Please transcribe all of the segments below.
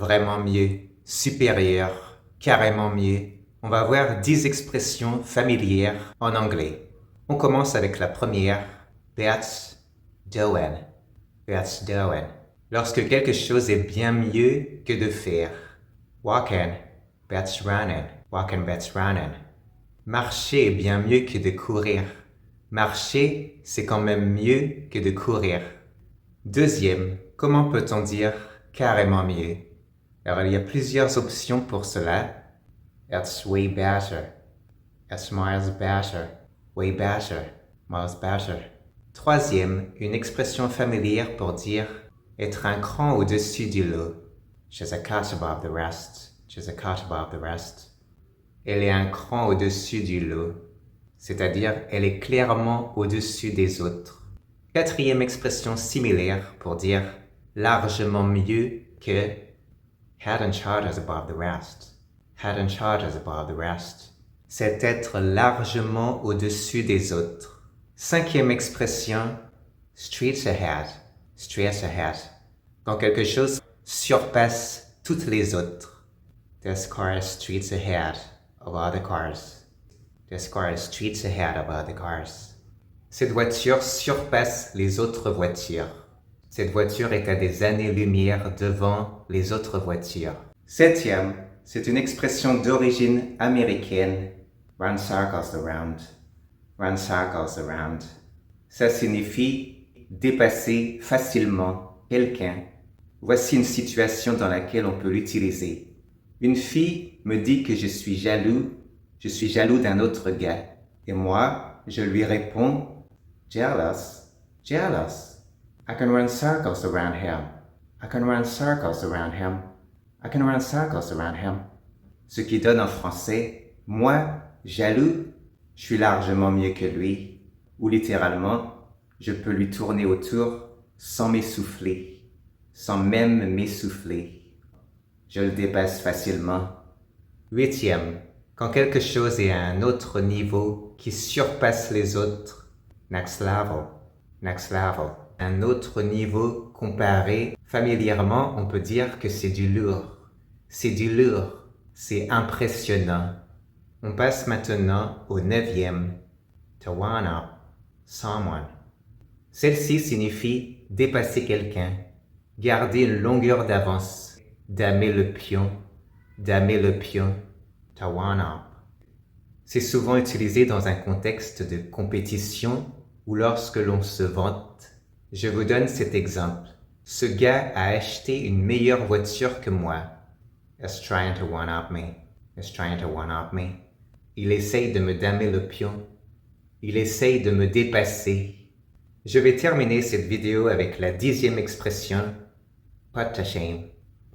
vraiment mieux, supérieur, carrément mieux. On va voir 10 expressions familières en anglais. On commence avec la première, that's doing. That's doing. Lorsque quelque chose est bien mieux que de faire. Walking, that's running. Walking, that's running. Marcher est bien mieux que de courir. Marcher, c'est quand même mieux que de courir. Deuxième, comment peut-on dire carrément mieux? Alors, il y a plusieurs options pour cela. It's way better. It's miles better. Way better. Miles better. Troisième, une expression familière pour dire être un cran au-dessus du lot. She's a cut above the rest. She's a cut above the rest. Elle est un cran au-dessus du lot. C'est-à-dire, elle est clairement au-dessus des autres. Quatrième expression similaire pour dire largement mieux que head and shoulders above the rest. Head and shoulders above the rest. C'est être largement au-dessus des autres. Cinquième expression, streets ahead. Streets ahead. Quand quelque chose surpasse toutes les autres. This car is streets ahead of other cars. This car is streets ahead of other cars. Cette voiture surpasse les autres voitures. Cette voiture est à des années-lumière devant les autres voitures. Septième, c'est une expression d'origine américaine. Run circles around. Run circles around. Ça signifie dépasser facilement quelqu'un. Voici une situation dans laquelle on peut l'utiliser. Une fille me dit que je suis jaloux d'un autre gars. Et moi, je lui réponds, jealous, jealous. I can run circles around him. I can run circles around him. I can run circles around him. Ce qui donne en français, moi, jaloux, je suis largement mieux que lui. Ou littéralement, je peux lui tourner autour sans m'essouffler, sans même m'essouffler. Je le dépasse facilement. Huitième, quand quelque chose est à un autre niveau qui surpasse les autres. Next level, next level. Un autre niveau comparé, familièrement, on peut dire que c'est du lourd. C'est du lourd, c'est impressionnant. On passe maintenant au neuvième, to one up, someone. Celle-ci signifie dépasser quelqu'un, garder une longueur d'avance, damer le pion, to one up. C'est souvent utilisé dans un contexte de compétition ou lorsque l'on se vante. Je vous donne cet exemple. Ce gars a acheté une meilleure voiture que moi. He's trying to one up me. He's trying to one up me. Il essaye de me damer le pion. Il essaye de me dépasser. Je vais terminer cette vidéo avec la 10e expression, put to shame.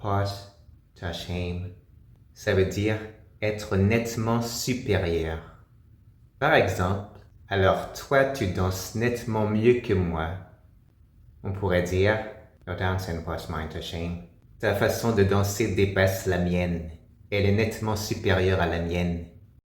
Put to shame. Ça veut dire être nettement supérieur. Par exemple, alors toi tu danses nettement mieux que moi. On pourrait dire, your dancing puts mine to shame. Ta façon de danser dépasse la mienne. Elle est nettement supérieure à la mienne.